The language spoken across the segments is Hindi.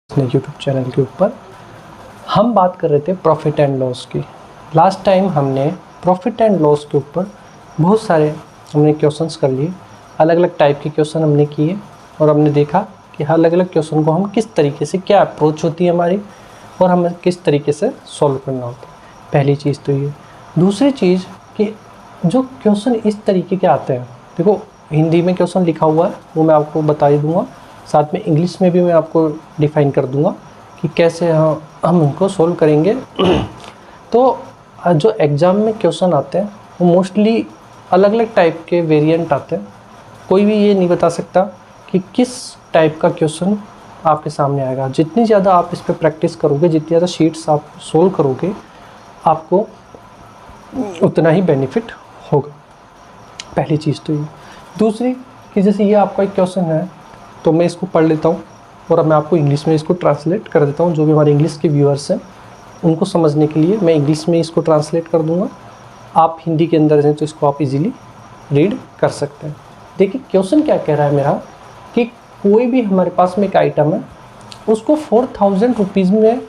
अपने YouTube चैनल के ऊपर हम बात कर रहे थे प्रॉफिट एंड लॉस की। लास्ट टाइम हमने प्रॉफिट एंड लॉस के ऊपर बहुत सारे हमने क्वेश्चंस कर लिए, अलग अलग टाइप के क्वेश्चन हमने किए और हमने देखा कि अलग अलग क्वेश्चन को हम किस तरीके से, क्या अप्रोच होती है हमारी और हमें किस तरीके से सॉल्व करना होता है। पहली चीज़ तो ये। दूसरी चीज़ कि जो क्वेश्चन इस तरीके के आते हैं, देखो हिंदी में क्वेश्चन लिखा हुआ है वो मैं आपको बता ही दूँगा, साथ में इंग्लिश में भी मैं आपको डिफ़ाइन कर दूंगा कि कैसे हम उनको सोल्व करेंगे। तो जो एग्ज़ाम में क्वेश्चन आते हैं वो मोस्टली अलग अलग टाइप के वेरिएंट आते हैं। कोई भी ये नहीं बता सकता कि किस टाइप का क्वेश्चन आपके सामने आएगा। जितनी ज़्यादा आप इस पर प्रैक्टिस करोगे, जितनी ज़्यादा शीट्स आप सोल्व करोगे, आपको उतना ही बेनिफिट होगा। पहली चीज़ तो ये। दूसरी कि जैसे ये आपका एक क्वेश्चन है तो मैं इसको पढ़ लेता हूँ और अब मैं आपको इंग्लिश में इसको ट्रांसलेट कर देता हूँ। जो भी हमारे इंग्लिश के व्यूअर्स हैं उनको समझने के लिए मैं इंग्लिश में इसको ट्रांसलेट कर दूँगा। आप हिंदी के अंदर हैं तो इसको आप इजीली रीड कर सकते हैं। देखिए क्वेश्चन क्या कह रहा है मेरा कि कोई भी हमारे पास में एक आइटम है, उसको 4000 रुपीज़ में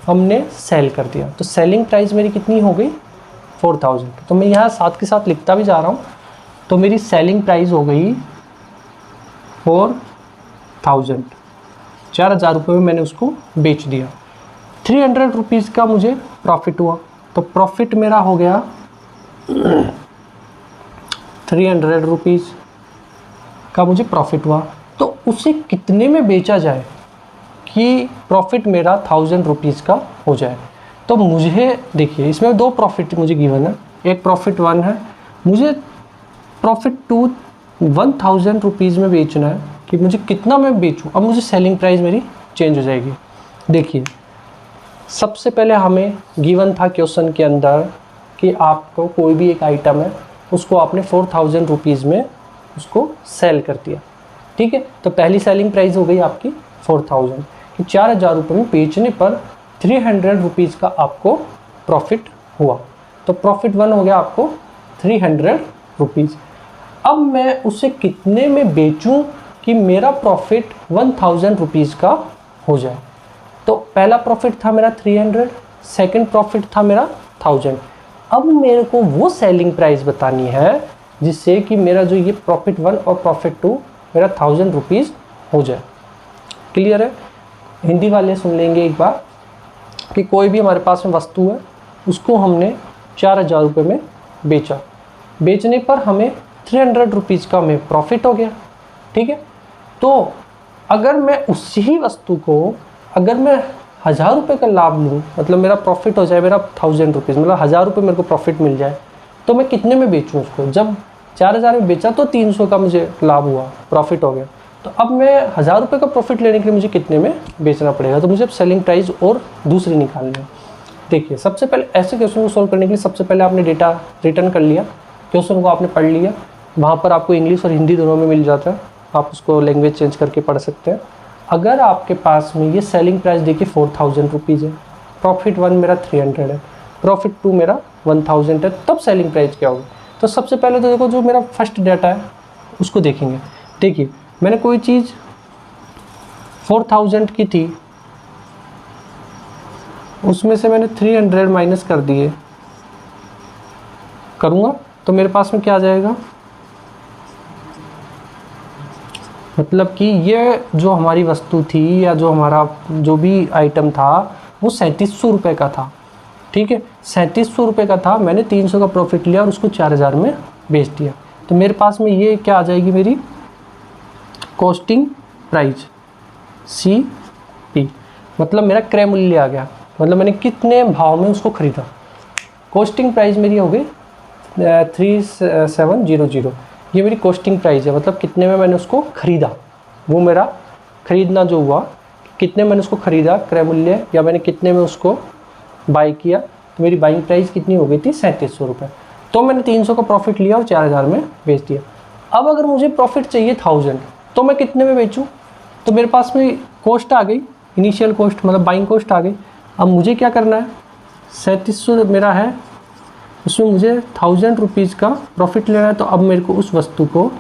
हमने सेल कर दिया, तो सेलिंग प्राइस मेरी कितनी हो गई 4000। तो मैं यहाँ साथ के साथ लिखता भी जा रहा हूँ। तो मेरी सेलिंग प्राइस हो गई 4000 रुपये में मैंने उसको बेच दिया। 300 रुपीज़ का मुझे प्रॉफिट हुआ, तो प्रॉफिट मेरा हो गया 300 रुपीज़ का मुझे प्रॉफिट हुआ। तो उसे कितने में बेचा जाए कि प्रॉफिट मेरा 1000 रुपीज़ का हो जाए। तो मुझे देखिए इसमें दो प्रॉफिट मुझे गिवन है। एक प्रॉफिट 1 है, मुझे प्रॉफिट 2 1000 रुपीज़ में बेचना है कि मुझे कितना मैं बेचूं। अब मुझे सेलिंग प्राइस मेरी चेंज हो जाएगी। देखिए सबसे पहले हमें गिवन था क्वेश्चन के अंदर कि आपको कोई भी एक आइटम है उसको आपने 4000 रुपीज़ में उसको सेल कर दिया, ठीक है। तो पहली सेलिंग प्राइस हो गई आपकी 4000 कि 4000 रुपये में बेचने पर 300 रुपीज़ का आपको प्रॉफिट हुआ। तो प्रॉफिट 1 हो गया आपको 300 रुपीज़। अब मैं उसे कितने में बेचूं कि मेरा प्रॉफिट 1000 रुपीज़ का हो जाए। तो पहला प्रॉफिट था मेरा 300, सेकंड प्रॉफिट था मेरा 1000। अब मेरे को वो सेलिंग प्राइस बतानी है जिससे कि मेरा जो ये प्रॉफिट 1 और प्रॉफिट 2 मेरा 1000 रुपीज़ हो जाए। क्लियर है? हिंदी वाले सुन लेंगे एक बार कि कोई भी हमारे पास में वस्तु है, उसको हमने 4000 रुपये में बेचा, बेचने पर हमें 300 रुपीज़ का हमें प्रॉफिट हो गया, ठीक है। तो अगर मैं उसी वस्तु को अगर मैं 1000 रुपये का लाभ लूँ, मतलब मेरा प्रॉफिट हो जाए मेरा 1000 रुपीज़, मतलब 1000 रुपये मेरे को प्रॉफिट मिल जाए, तो मैं कितने में बेचूँ उसको। जब 4000 में बेचा तो 300 का मुझे लाभ हुआ, प्रॉफिट हो गया। तो अब मैं 1000 रुपये का प्रॉफिट लेने के लिए मुझे कितने में बेचना पड़ेगा। तो मुझे अब सेलिंग प्राइस और दूसरी निकालनी है। देखिए सबसे पहले ऐसे क्वेश्चन को सोल्व करने के लिए सबसे पहले आपने डेटा रिटर्न कर लिया, क्वेश्चन को आपने पढ़ लिया। वहाँ पर आपको इंग्लिश और हिंदी दोनों में मिल जाता है, आप उसको लैंग्वेज चेंज करके पढ़ सकते हैं। अगर आपके पास में ये सेलिंग प्राइस देखिए 4000 रुपीज़ है, प्रॉफिट 1 मेरा 300 है, प्रॉफिट 2 मेरा 1000 है, तब सेलिंग प्राइस क्या होगी। तो सबसे पहले तो देखो जो मेरा फर्स्ट डाटा है उसको देखेंगे। देखिए मैंने कोई चीज़ 4000 की थी, उसमें से मैंने 300 माइनस कर दिए करूँगा तो मेरे पास में क्या आ जाएगा, मतलब कि ये जो हमारी वस्तु थी या जो हमारा जो भी आइटम था वो 3700 रुपये का था, ठीक है। 3700 रुपये का था, मैंने 300 का प्रॉफिट लिया और उसको 4000 में बेच दिया। तो मेरे पास में ये क्या आ जाएगी, मेरी कॉस्टिंग प्राइस CP, मतलब मेरा क्रय मूल्य आ गया, मतलब मैंने कितने भाव में उसको ख़रीदा। कॉस्टिंग प्राइस मेरी हो गई 3700, ये मेरी कॉस्टिंग प्राइस है, मतलब कितने में मैंने उसको ख़रीदा। वो मेरा ख़रीदना जो हुआ, कितने मैंने उसको ख़रीदा क्रय मूल्य, या मैंने कितने में उसको बाई किया, तो मेरी बाइंग प्राइस कितनी हो गई थी 3700 रुपये। तो मैंने 300 का प्रॉफिट लिया और 4000 में बेच दिया। अब अगर मुझे प्रॉफिट चाहिए 1000, तो मैं कितने में बेचूँ। तो मेरे पास में कॉस्ट आ गई, इनिशियल कॉस्ट मतलब बाइंग कॉस्ट आ गई। अब मुझे क्या करना है, 3700 मेरा है, उसमें मुझे 1000 रुपीज़ का प्रॉफिट लेना है। तो अब मेरे को उस वस्तु को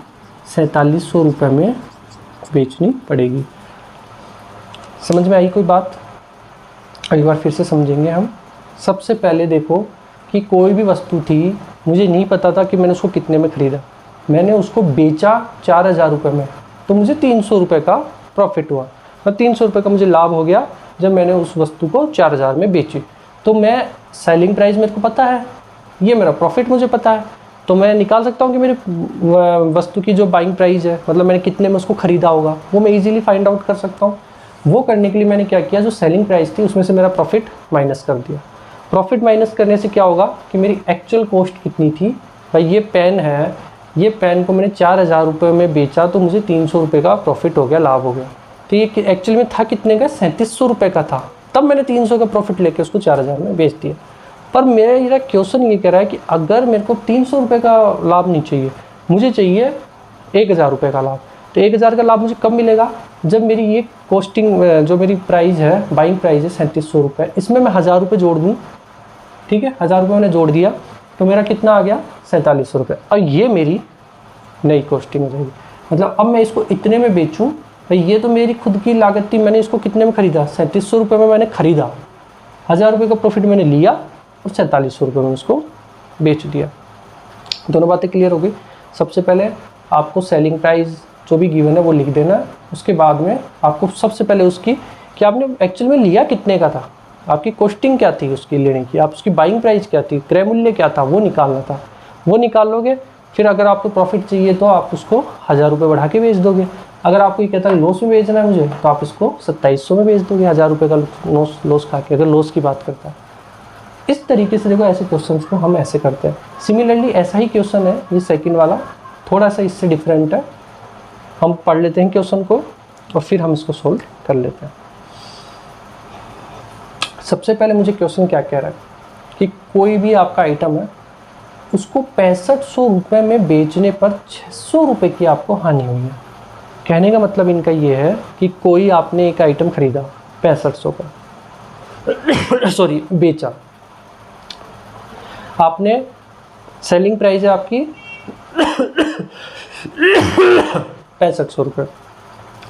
4700 रुपये में बेचनी पड़ेगी। समझ में आई कोई बात? एक बार फिर से समझेंगे हम। सबसे पहले देखो कि कोई भी वस्तु थी, मुझे नहीं पता था कि मैंने उसको कितने में ख़रीदा, मैंने उसको बेचा 4,000 रुपये में, तो मुझे 300 रुपये का प्रॉफिट हुआ, और 300 रुपये का मुझे लाभ हो गया जब मैंने उस वस्तु को 4,000 में बेची। तो मैं सेलिंग प्राइस मेरे को पता है, ये मेरा प्रॉफिट मुझे पता है, तो मैं निकाल सकता हूँ कि मेरी वस्तु की जो बाइंग प्राइस है, मतलब मैंने कितने में उसको ख़रीदा होगा, वो मैं इजीली फाइंड आउट कर सकता हूँ। वो करने के लिए मैंने क्या किया, जो सेलिंग प्राइस थी उसमें से मेरा प्रॉफिट माइनस कर दिया। प्रॉफिट माइनस करने से क्या होगा कि मेरी एक्चुअल कॉस्ट कितनी थी। भाई ये पेन है, ये पेन को मैंने 4,000 रुपये में बेचा, तो मुझे 300 रुपये का प्रॉफिट हो गया, लाभ हो गया। तो ये एक्चुअल में था कितने का, 3700 रुपये का था, तब मैंने 300 का प्रॉफिट लेके उसको 4,000 में बेच दिया। पर मेरा क्वेश्चन ये कह रहा है कि अगर मेरे को 300 रुपये का लाभ नहीं चाहिए, मुझे चाहिए 1,000 रुपये का लाभ, तो 1,000 का लाभ मुझे कब मिलेगा, जब मेरी ये कॉस्टिंग जो मेरी प्राइस है, बाइंग प्राइस है 3700 रुपये, इसमें मैं 1,000 रुपये जोड़ दूँ। ठीक है, 1,000 रुपये मैंने जोड़ दिया, तो मेरा कितना आ गया, 4700 रुपये, और ये मेरी नई कॉस्टिंग हो जाएगी। मतलब अब मैं इसको इतने में बेचूँ, भाई ये तो मेरी खुद की लागत थी, मैंने इसको कितने में ख़रीदा, 3700 रुपये में मैंने ख़रीदा, 1,000 रुपये का प्रॉफिट मैंने लिया और 4700 रुपये में उसको बेच दिया। दोनों बातें क्लियर हो गई। सबसे पहले आपको सेलिंग प्राइस जो भी गिवन है वो लिख देना है, उसके बाद में आपको सबसे पहले उसकी कि आपने एक्चुअल में लिया कितने का था, आपकी कॉस्टिंग क्या थी उसकी लेने की, आप उसकी बाइंग प्राइस क्या थी, क्रय मूल्य क्या था, वो निकालना था। वो निकाल लोगे, फिर अगर आपको प्रॉफिट चाहिए तो आप उसको 1,000 रुपये बढ़ा के बेच दोगे। अगर आपको ये कहता है लॉस में बेचना है मुझे, तो आप इसको 2700 में बेच दोगे, 1,000 रुपये का लॉस खा के, अगर लॉस की बात करता है। इस तरीके से देखो, ऐसे क्वेश्चंस को हम ऐसे करते हैं। सिमिलरली ऐसा ही क्वेश्चन है ये सेकंड वाला, थोड़ा सा इससे डिफरेंट है। हम पढ़ लेते हैं क्वेश्चन को और फिर हम इसको सोल्व कर लेते हैं। सबसे पहले मुझे क्वेश्चन क्या कह रहा है कि कोई भी आपका आइटम है, उसको 6500 रुपये में बेचने पर 600 रुपये की आपको हानि हुई है। कहने का मतलब इनका ये है कि कोई आपने एक आइटम खरीदा 6500 का सॉरी बेचा, आपने सेलिंग प्राइस है आपकी 6500 रुपये,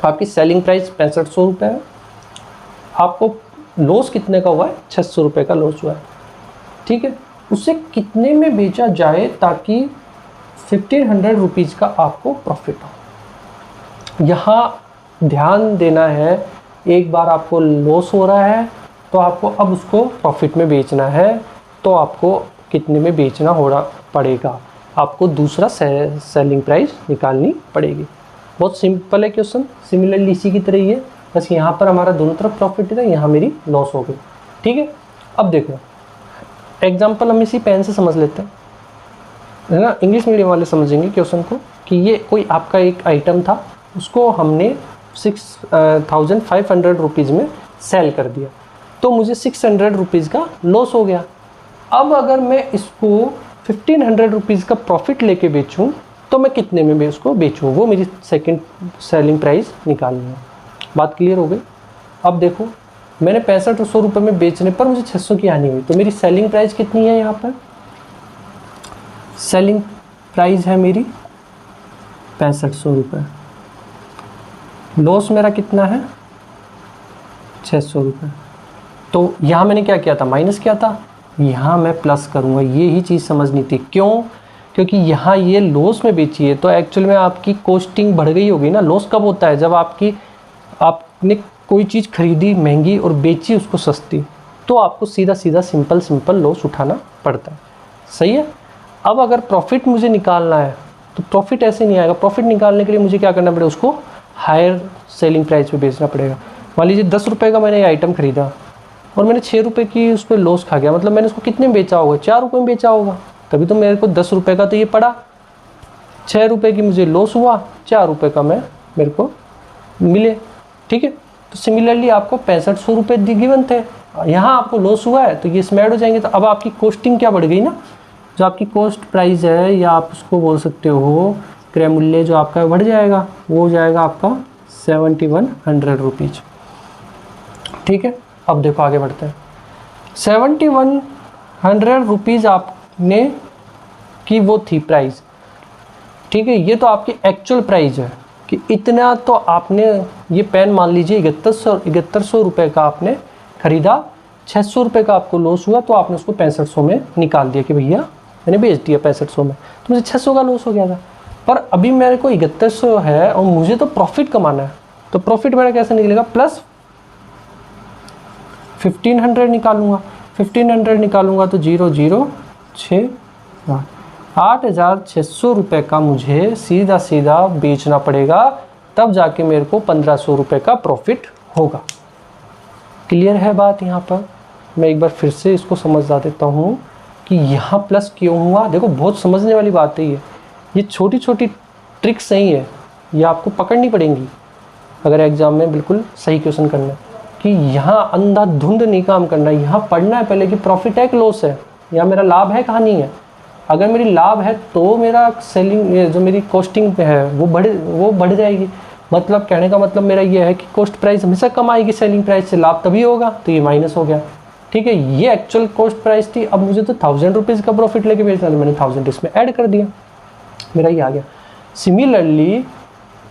आपकी सेलिंग प्राइस 6500 रुपये है, आपको लॉस कितने का हुआ है, 600 रुपये का लॉस हुआ है। ठीक है, उसे कितने में बेचा जाए ताकि 1500 रुपीज़ का आपको प्रॉफिट हो। यहाँ ध्यान देना है, एक बार आपको लॉस हो रहा है तो आपको अब उसको प्रॉफिट में बेचना है, तो आपको कितने में बेचना होना पड़ेगा, आपको दूसरा सेलिंग प्राइस निकालनी पड़ेगी। बहुत सिंपल है क्वेश्चन, सिमिलरली इसी की तरह ही है, बस यहाँ पर हमारा दोनों तरफ प्रॉफिट है, यहाँ मेरी लॉस हो गई। ठीक है, अब देखो एग्जाम्पल हम इसी पेन से समझ लेते हैं, है ना। इंग्लिश मीडियम वाले समझेंगे क्वेश्चन को कि ये कोई आपका एक आइटम था, उसको हमने 6,500 रुपीज़ में सेल कर दिया, तो मुझे 600 रुपीज़ का लॉस हो गया। अब अगर मैं इसको 1500 रुपीज़ का प्रॉफिट लेके बेचूं, तो मैं कितने में उसको बेचूं, वो मेरी सेकंड सेलिंग प्राइस निकालनी है। बात क्लियर हो गई। अब देखो, मैंने 6500 रुपये में बेचने पर मुझे 600 की हानि हुई, तो मेरी सेलिंग प्राइस कितनी है, यहाँ पर सेलिंग प्राइस है मेरी 6500 रुपये, लॉस मेरा कितना है 600 रुपये। तो यहाँ मैंने क्या किया था, माइनस किया था, यहाँ मैं प्लस करूँगा, ये ही चीज़ समझनी थी। क्यों? क्योंकि यहाँ ये लॉस में बेची है, तो एक्चुअल में आपकी कॉस्टिंग बढ़ गई होगी ना। लॉस कब होता है, जब आपने कोई चीज़ खरीदी महंगी और बेची उसको सस्ती, तो आपको सीधा सीधा सिंपल लॉस उठाना पड़ता है। सही है। अब अगर प्रॉफिट मुझे निकालना है, तो प्रॉफिट ऐसे नहीं आएगा। प्रॉफिट निकालने के लिए मुझे क्या करना पड़ेगा, उसको हायर सेलिंग प्राइस पे बेचना पड़ेगा। मान लीजिए 10 रुपये का मैंने ये आइटम खरीदा और मैंने 6 रुपये की उस पर लॉस खा गया, मतलब मैंने उसको कितने में बेचा होगा, 4 रुपये में बेचा होगा, तभी तो मेरे को 10 रुपये का तो ये पड़ा, 6 रुपये की मुझे लॉस हुआ, 4 रुपये का मेरे को मिले। ठीक है, तो सिमिलरली आपको 6500 रुपये गिवन थे, यहाँ आपको लॉस हुआ है, तो ये इसमें ऐड हो जाएंगे। तो अब आपकी कॉस्टिंग क्या बढ़ गई ना, जो आपकी कॉस्ट प्राइस है, या आप उसको बोल सकते हो क्रय मूल्य जो आपका बढ़ जाएगा, वो हो जाएगा आपका 7100 रुपीज़। ठीक है, अब देखो आगे बढ़ते हैं। 7100 रुपीज़ आपने की वो थी प्राइस। ठीक है, ये तो आपकी एक्चुअल प्राइस है, कि इतना तो आपने, ये पेन मान लीजिए 7100 रुपये का आपने ख़रीदा, 600 रुपये का आपको लॉस हुआ, तो आपने उसको 6500 में निकाल दिया कि भैया मैंने बेच दिया 6500 में, तो मुझे 600 का लॉस हो गया था। पर अभी मेरे को 7100 है और मुझे तो प्रॉफिट कमाना है, तो प्रॉफिट मेरा कैसे निकलेगा, प्लस 1500 निकालूंगा, 1500 निकालूंगा तो 006 8600 रुपये का मुझे सीधा सीधा बेचना पड़ेगा, तब जाके मेरे को 1500 रुपये का प्रॉफिट होगा। क्लियर है बात यहाँ पर? मैं एक बार फिर से इसको समझा देता हूँ कि यहाँ प्लस क्यों हुआ। देखो बहुत समझने वाली बात है ये छोटी छोटी ट्रिक्स नहीं है, ये आपको पकड़नी पड़ेंगी अगर एग्ज़ाम में बिल्कुल सही क्वेश्चन करना है, कि यहाँ अंधाधुंध नहीं काम करना है। यहाँ पढ़ना है पहले कि प्रॉफिट है कि लॉस है, या मेरा लाभ है कहाँ नहीं है। अगर मेरी लाभ है तो मेरा सेलिंग, जो मेरी कॉस्टिंग पे है वो बढ़ जाएगी। मतलब कहने का मतलब मेरा ये है कि कॉस्ट प्राइस हमेशा कम आएगी सेलिंग प्राइस से, लाभ तभी होगा, तो ये माइनस हो गया। ठीक है, ये एक्चुअल कॉस्ट प्राइस थी, अब मुझे तो 1000 रुपीज़ का प्रॉफिट लेके बेचना था, मैंने 1000 इसमें ऐड कर दिया, मेरा ये आ गया। सिमिलरली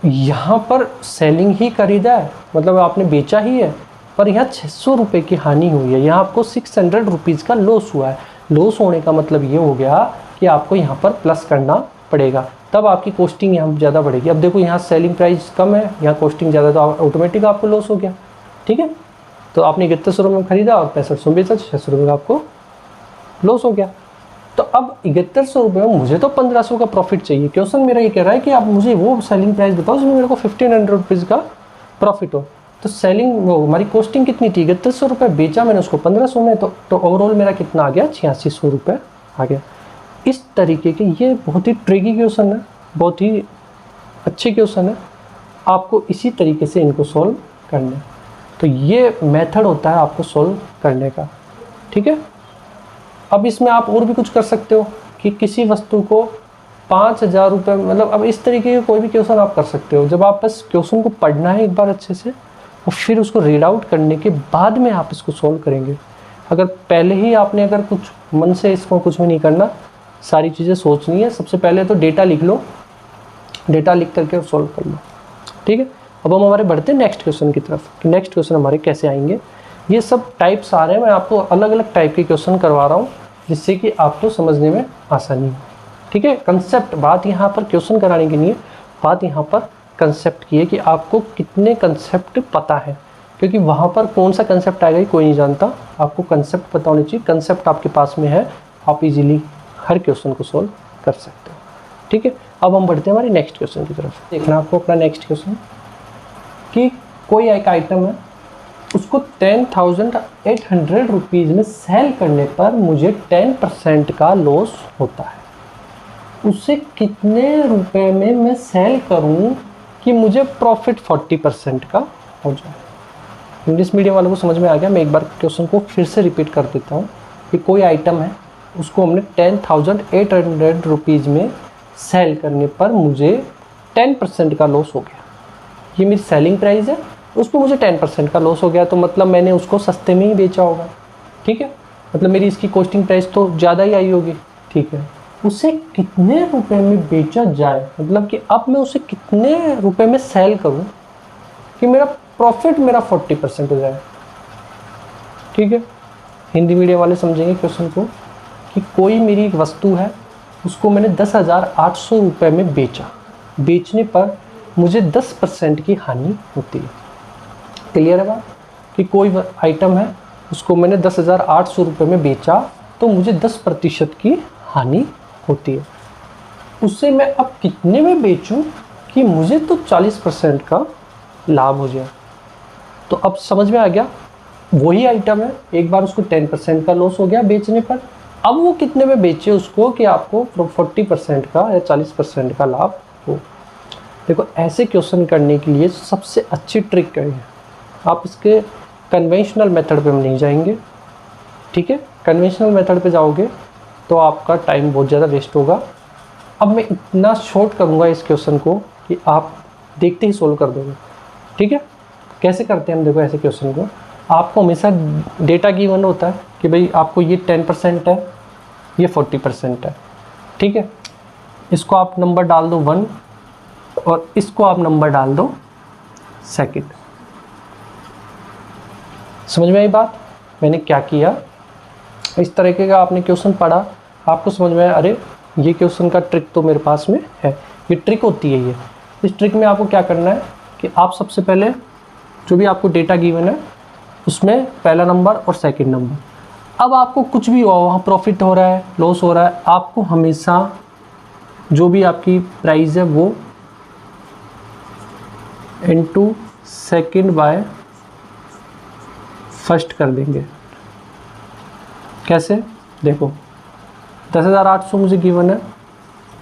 यहाँ पर सेलिंग ही खरीदा है, मतलब आपने बेचा ही है, पर यहाँ 600 रुपये की हानि हुई है, यहाँ आपको 600 रुपीज़ का लॉस हुआ है। लॉस होने का मतलब ये हो गया कि आपको यहाँ पर प्लस करना पड़ेगा, तब आपकी कॉस्टिंग यहाँ ज़्यादा बढ़ेगी। अब देखो यहाँ सेलिंग प्राइस कम है, यहाँ कॉस्टिंग ज़्यादा, तो ऑटोमेटिक आपको लॉस हो गया। ठीक है, तो आपने 7100 रुपये में खरीदा और 6500 बेचा, 600 रुपये का आपको लॉस हो गया। तो अब 7100 रुपये में मुझे तो 1500 का प्रॉफिट चाहिए। क्वेश्चन मेरा ये कह रहा है कि आप मुझे वो सेलिंग प्राइस बताओ जिसमें मेरे को 1500 रुपीज़ का प्रॉफिट हो। तो सेलिंग वो हमारी कॉस्टिंग कितनी थी, 7100 रुपये, बेचा मैंने उसको 1500 में, तो ओवरऑल मेरा कितना आ गया, 8600 रुपये आ गया। इस तरीके के ये बहुत ही ट्रिकी क्वेश्चन है, बहुत ही अच्छे क्वेश्चन है, आपको इसी तरीके से इनको सॉल्व करना है। तो ये मेथड होता है आपको सॉल्व करने का। ठीक है, अब इसमें आप और भी कुछ कर सकते हो कि किसी वस्तु को 5000 रुपये, मतलब अब इस तरीके के कोई भी क्वेश्चन आप कर सकते हो। जब आप बस क्वेश्चन को पढ़ना है एक बार अच्छे से और फिर उसको रीड आउट करने के बाद में आप इसको सॉल्व करेंगे। अगर पहले ही आपने अगर कुछ मन से इसको कुछ भी नहीं करना, सारी चीज़ें सोचनी है, सबसे पहले तो डेटा लिख लो, डेटा लिख करके सॉल्व कर लो। ठीक है, अब हम हमारे बढ़ते हैं नेक्स्ट क्वेश्चन की तरफ कि नेक्स्ट क्वेश्चन हमारे कैसे आएंगे। ये सब टाइप्स आ रहे हैं, मैं आपको अलग अलग टाइप के क्वेश्चन करवा रहा हूँ जिससे कि आपको समझने में आसानी हो। ठीक है, कंसेप्ट, बात यहाँ पर क्वेश्चन कराने की नहीं है, बात यहाँ पर कंसेप्ट की है कि आपको कितने कंसेप्ट पता है, क्योंकि वहाँ पर कौन सा कंसेप्ट आएगा कोई नहीं जानता, आपको कंसेप्ट पता होनी चाहिए। कंसेप्ट आपके पास में है, आप इजीली हर क्वेश्चन को सॉल्व कर सकते हो। ठीक है, अब हम बढ़ते हैं हमारे नेक्स्ट क्वेश्चन की तरफ। देखना आपको अपना नेक्स्ट क्वेश्चन कि कोई एक आइटम है, उसको 10,800 रुपीज़ में सेल करने पर मुझे 10% का लॉस होता है। उसे कितने रुपए में मैं सेल करूं कि मुझे प्रॉफिट 40% का हो जाए। इंग्लिश मीडियम वालों को समझ में आ गया। मैं एक बार क्वेश्चन को फिर से रिपीट कर देता हूँ कि कोई आइटम है, उसको हमने 10,800 रुपीज़ में सेल करने पर मुझे 10% का लॉस हो गया। ये मेरी सेलिंग प्राइस है, उस पर मुझे 10% का लॉस हो गया, तो मतलब मैंने उसको सस्ते में ही बेचा होगा। ठीक है, मतलब मेरी इसकी कॉस्टिंग प्राइस तो ज़्यादा ही आई होगी। ठीक है, उसे कितने रुपए में बेचा जाए, मतलब कि अब मैं उसे कितने रुपए में सेल करूं कि मेरा प्रॉफिट मेरा 40% हो जाए। ठीक है, हिंदी मीडियम वाले समझेंगे क्वेश्चन को कि कोई मेरी एक वस्तु है, उसको मैंने 10,800 रुपये में बेचा, बेचने पर मुझे 10% की हानि होती है। क्लियर है बात कि कोई आइटम है, उसको मैंने 10,800 रुपये में बेचा तो मुझे 10% की हानि होती है। उससे मैं अब कितने में बेचूं कि मुझे तो 40% का लाभ हो जाए। तो अब समझ में आ गया, वही आइटम है, एक बार उसको 10% का लॉस हो गया बेचने पर, अब वो कितने में बेचे उसको कि आपको 40% का या 40% का लाभ हो। देखो, ऐसे क्वेश्चन करने के लिए सबसे अच्छी ट्रिक है, आप इसके कन्वेंशनल मेथड पे नहीं जाएंगे। ठीक है, कन्वेंशनल मेथड पे जाओगे तो आपका टाइम बहुत ज़्यादा वेस्ट होगा। अब मैं इतना शॉर्ट करूँगा इस क्वेश्चन को कि आप देखते ही सोल्व कर दोगे। ठीक है, कैसे करते हैं हम, देखो ऐसे क्वेश्चन को आपको हमेशा डेटा गिवन होता है कि भाई आपको ये 10% है, ये 40% है। ठीक है, इसको आप नंबर डाल दो 1 और इसको आप नंबर डाल दो सेकंड। समझ में आई बात? मैंने क्या किया, इस तरीके का आपने क्वेश्चन पढ़ा, आपको समझ में आया अरे ये क्वेश्चन का ट्रिक तो मेरे पास में है। ये ट्रिक होती है। ये इस ट्रिक में आपको क्या करना है कि आप सबसे पहले जो भी आपको डेटा गिवन है उसमें पहला नंबर और सेकंड नंबर, अब आपको कुछ भी हुआ, वहाँ प्रॉफिट हो रहा है, लॉस हो रहा है, आपको हमेशा जो भी आपकी प्राइस है वो इनटू सेकंड बाय फर्स्ट कर देंगे। कैसे? देखो 10,800 मुझे गिवन है,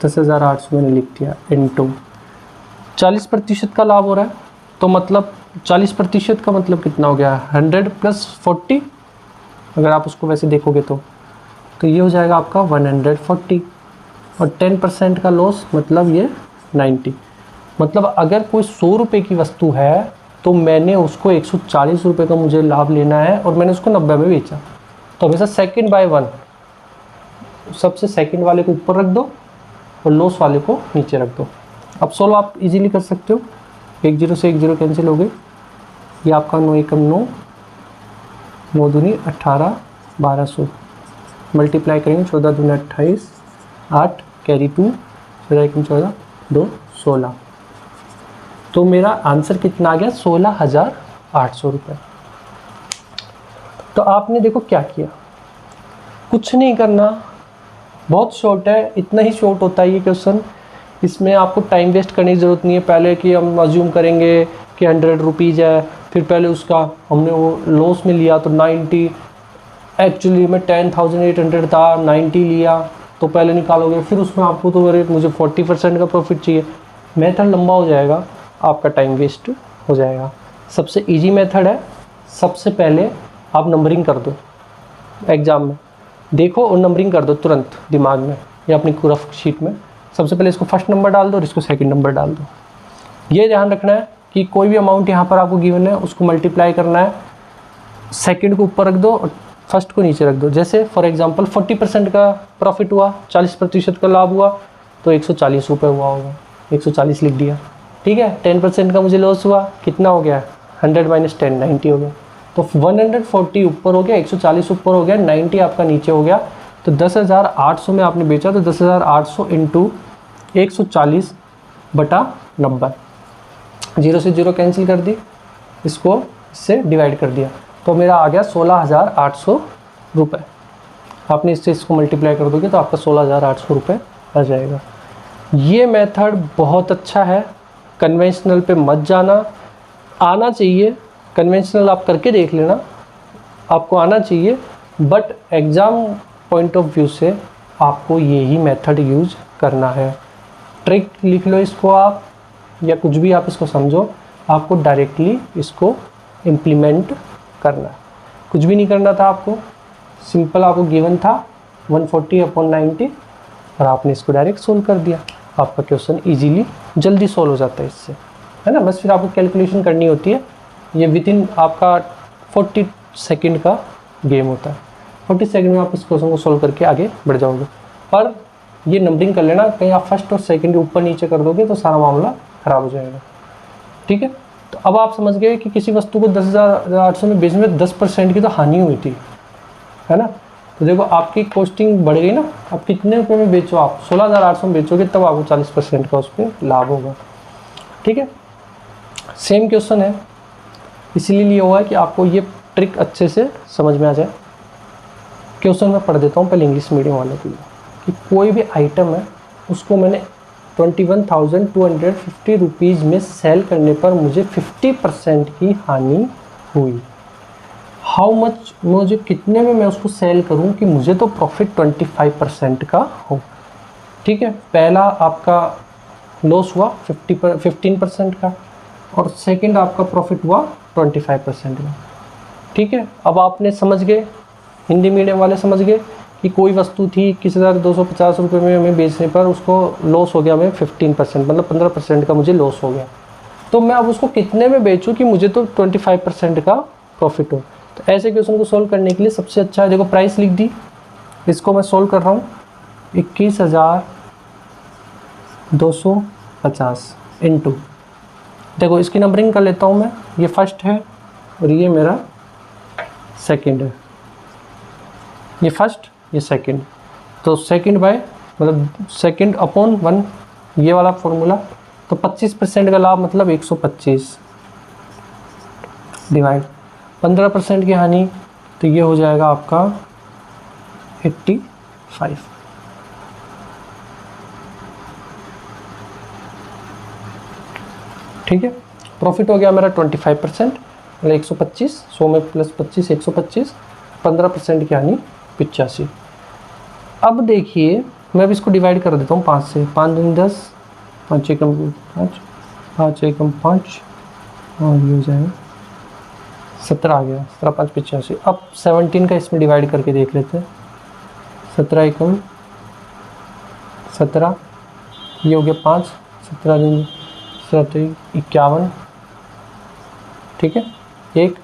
10,800 मैंने लिख दिया इनटू 40% का लाभ हो रहा है, तो मतलब 40% का मतलब कितना हो गया, 100 + 40। अगर आप उसको वैसे देखोगे तो ये हो जाएगा आपका 140, और 10% का लॉस मतलब ये 90। मतलब अगर कोई 100 रुपये की वस्तु है तो मैंने उसको 140 रुपये का मुझे लाभ लेना है और मैंने उसको 90 में बेचा। तो हमेशा सेकंड बाय वन, सबसे सेकंड वाले को ऊपर रख दो और लॉस वाले को नीचे रख दो। अब सोल्व आप इजीली कर सकते हो, 1 0 से 1 0 कैंसिल हो गए, ये आपका 9 एकम 9, 9 दूनी 18, 1200 मल्टीप्लाई करेंगे, 14 दूनी 28, 8 कैरी 2, 14 एकम 14, 2 16। तो मेरा आंसर कितना आ गया, 16,800 रुपये। तो आपने देखो क्या किया, कुछ नहीं करना, बहुत शॉर्ट है, इतना ही शॉर्ट होता है ये क्वेश्चन। इसमें आपको टाइम वेस्ट करने की ज़रूरत नहीं है। पहले कि हम अज्यूम करेंगे कि 100 रुपीज़ है, फिर पहले उसका हमने वो लॉस में लिया तो 90, एक्चुअली में 10,800 था, 90 लिया तो पहले निकालोगे, फिर उसमें आपको तो अरे मुझे 40% का प्रॉफिट चाहिए, मेथड लंबा हो जाएगा, आपका टाइम वेस्ट हो जाएगा। सबसे इजी मेथड है, सबसे पहले आप नंबरिंग कर दो एग्ज़ाम में, देखो और नंबरिंग कर दो तुरंत दिमाग में या अपनी रफ शीट में। सबसे पहले इसको फर्स्ट नंबर डाल दो और इसको सेकंड नंबर डाल दो। ये ध्यान रखना है कि कोई भी अमाउंट यहाँ पर आपको गिवन है उसको मल्टीप्लाई करना है, सेकंड को ऊपर रख दो और फर्स्ट को नीचे रख दो। जैसे फॉर एग्जांपल 40% का प्रॉफिट हुआ, 40% का लाभ हुआ तो 140 रुपये हुआ होगा, 140 लिख दिया। ठीक है, 10% का मुझे लॉस हुआ, कितना हो गया, 100 - 10 90 हो गया। तो 140 ऊपर हो गया, 140 ऊपर हो गया, 90 आपका नीचे हो गया। तो 10,800 में आपने बेचा, तो 10,800 इंटू 140 बटा 90, 0 से 0 कैंसिल कर दी, इसको इससे डिवाइड कर दिया, तो मेरा आ गया 16,800 रुपये। आपने इससे इसको मल्टीप्लाई कर दोगे तो आपका 16,800 रुपये आ जाएगा। ये मेथड बहुत अच्छा है, कन्वेंशनल पे मत जाना, आना चाहिए, कन्वेंशनल आप करके देख लेना, आपको आना चाहिए, but exam point of view से आपको यही मेथड यूज़ करना है। ट्रिक लिख लो इसको आप, या कुछ भी आप इसको समझो, आपको डायरेक्टली इसको इम्प्लीमेंट करना है, कुछ भी नहीं करना था आपको, सिंपल आपको गिवन था 140/90 और आपने इसको डायरेक्ट सोल्व कर दिया। आपका क्वेश्चन इजीली जल्दी सोल्व हो जाता है इससे, है ना। बस फिर आपको कैलकुलेशन करनी होती है, ये विदिन आपका 40 सेकंड का गेम होता है, 40 सेकंड में आप इस क्वेश्चन को सोल्व करके आगे बढ़ जाओगे। पर ये नंबरिंग कर लेना, कहीं आप फर्स्ट और सेकंड ऊपर नीचे कर दोगे तो सारा मामला ख़राब हो जाएगा। ठीक है, तो अब आप समझ गए कि किसी वस्तु को 10,800 में बेचने में 10% की तो हानि हुई थी, है ना। तो देखो आपकी कॉस्टिंग बढ़ गई ना, अब कितने रुपए में बेचो, आप 16,800 में बेचोगे तब आपको 40% का उस पर लाभ होगा। ठीक है, सेम क्वेश्चन है, इसीलिए लिया हुआ है कि आपको ये ट्रिक अच्छे से समझ में आ जाए। क्वेश्चन मैं पढ़ देता हूँ पहले इंग्लिश मीडियम वालों के लिए, कि कोई भी आइटम है उसको मैंने 21,250 रुपीज़ में सेल करने पर मुझे 50% की हानि हुई। हाउ मच, मुझे कितने में मैं उसको सेल करूं कि मुझे तो प्रॉफिट 25% का हो। ठीक है, पहला आपका लॉस हुआ 15% का और सेकंड आपका प्रॉफिट हुआ 25% का। ठीक है, अब आपने समझ गए, हिंदी मीडियम वाले समझ गए कि कोई वस्तु थी किसी 250 रुपये में हमें बेचने पर उसको लॉस हो गया हमें 15%, मतलब 15% का मुझे लॉस हो गया, तो मैं अब उसको कितने में बेचूं कि मुझे तो 25% का प्रॉफिट हो। तो ऐसे क्वेश्चन को सोल्व करने के लिए सबसे अच्छा है, देखो प्राइस लिख दी, इसको मैं सोल्व कर रहा हूँ 21,250, इनटू, देखो इसकी नंबरिंग कर लेता हूँ मैं, ये फर्स्ट है और ये मेरा सेकंड है, ये फर्स्ट ये सेकंड, तो सेकंड बाय मतलब सेकंड अपॉन 1, ये वाला फॉर्मूला। तो 25% का लाभ मतलब 125 डिवाइड 15% की हानि, तो ये हो जाएगा आपका 85। ठीक है, प्रॉफिट हो गया मेरा 25%, मतलब 125, 100 में प्लस 25 125, 15% की हानि 85। अब देखिए मैं अब इसको डिवाइड कर देता हूँ 5 से, 5 दूनी 10, 5 एकम 5, 5 एकम 5, और ये हो जाएगा 17 आ गया, 17 5 85। अब 17 का इसमें डिवाइड करके देख लेते हैं, 17 एकम 17, ये हो गया 5, 17 दूनी 51, ठीक है, एक,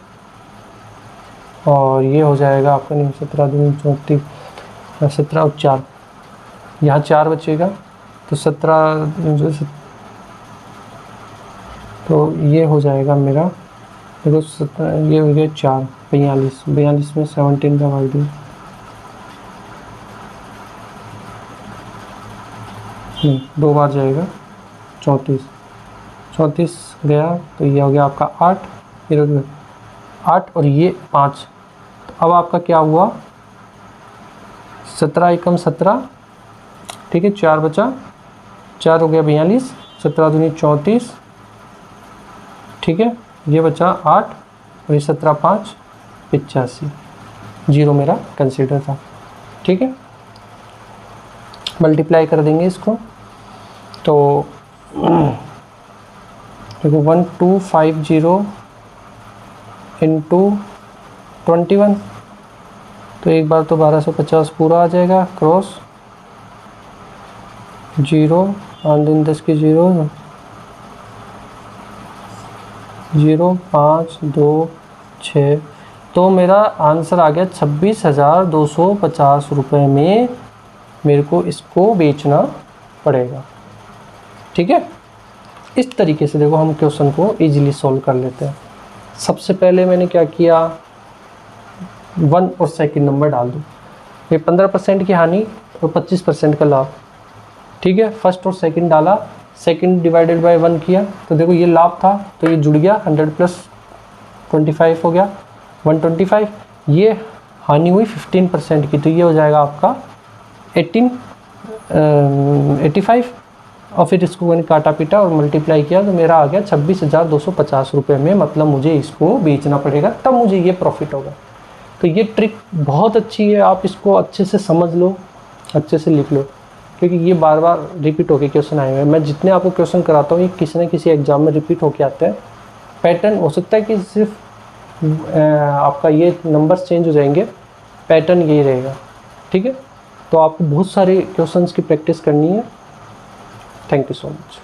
और ये हो जाएगा आपका नहीं 17 दूनी 34, 17 और 4, यहाँ 4 बचेगा, तो 17, तो ये हो जाएगा मेरा, देखो 17, ये हो गया 4, 42, 42 में 17 का भाग दिया, नहीं 2 बार जाएगा, 34, 34 गया, तो ये हो गया आपका 8, फिर 8 और ये 5, तो अब आपका क्या हुआ, 17 एकम 17, ठीक है, 4 बचा, 4 हो गया 42, 17 दूनी 34, ठीक है, ये बचा 8 और ये 17 5 85, जीरो मेरा कंसीडर था। ठीक है, मल्टीप्लाई कर देंगे इसको, तो देखो 1250 इंटू 21, तो एक बार तो 1250 पूरा आ जाएगा, क्रॉस जीरो, 10 की जीरो, 0 5 2 6, तो मेरा आंसर आ गया 26,250 रुपये में मेरे को इसको बेचना पड़ेगा। ठीक है, इस तरीके से देखो हम क्वेश्चन को इजीली सॉल्व कर लेते हैं। सबसे पहले मैंने क्या किया, 1 और सेकंड नंबर डाल दूँ, ये 15% की हानि और 25% का लाभ। ठीक है, फर्स्ट और सेकंड डाला, सेकंड डिवाइडेड बाय 1 किया, तो देखो ये लाभ था तो ये जुड़ गया, 100 प्लस 25 हो गया 125, ये हानि हुई 15% की, तो ये हो जाएगा आपका 85, और फिर इसको मैंने काटा पीटा और मल्टीप्लाई किया, तो मेरा आ गया 26,250 रुपये में, मतलब मुझे इसको बेचना पड़ेगा, तब मुझे ये प्रॉफिट होगा। तो ये ट्रिक बहुत अच्छी है, आप इसको अच्छे से समझ लो, अच्छे से लिख लो, क्योंकि ये बार बार रिपीट होके क्वेश्चन आए हुए हैं। मैं जितने आपको क्वेश्चन कराता हूँ ये किसी न किसी एग्जाम में रिपीट होके आते हैं। पैटर्न हो सकता है कि सिर्फ आपका ये नंबर्स चेंज हो जाएंगे, पैटर्न यही रहेगा। ठीक है, तो आपको बहुत सारे क्वेश्चंस की प्रैक्टिस करनी है। Thank you so much.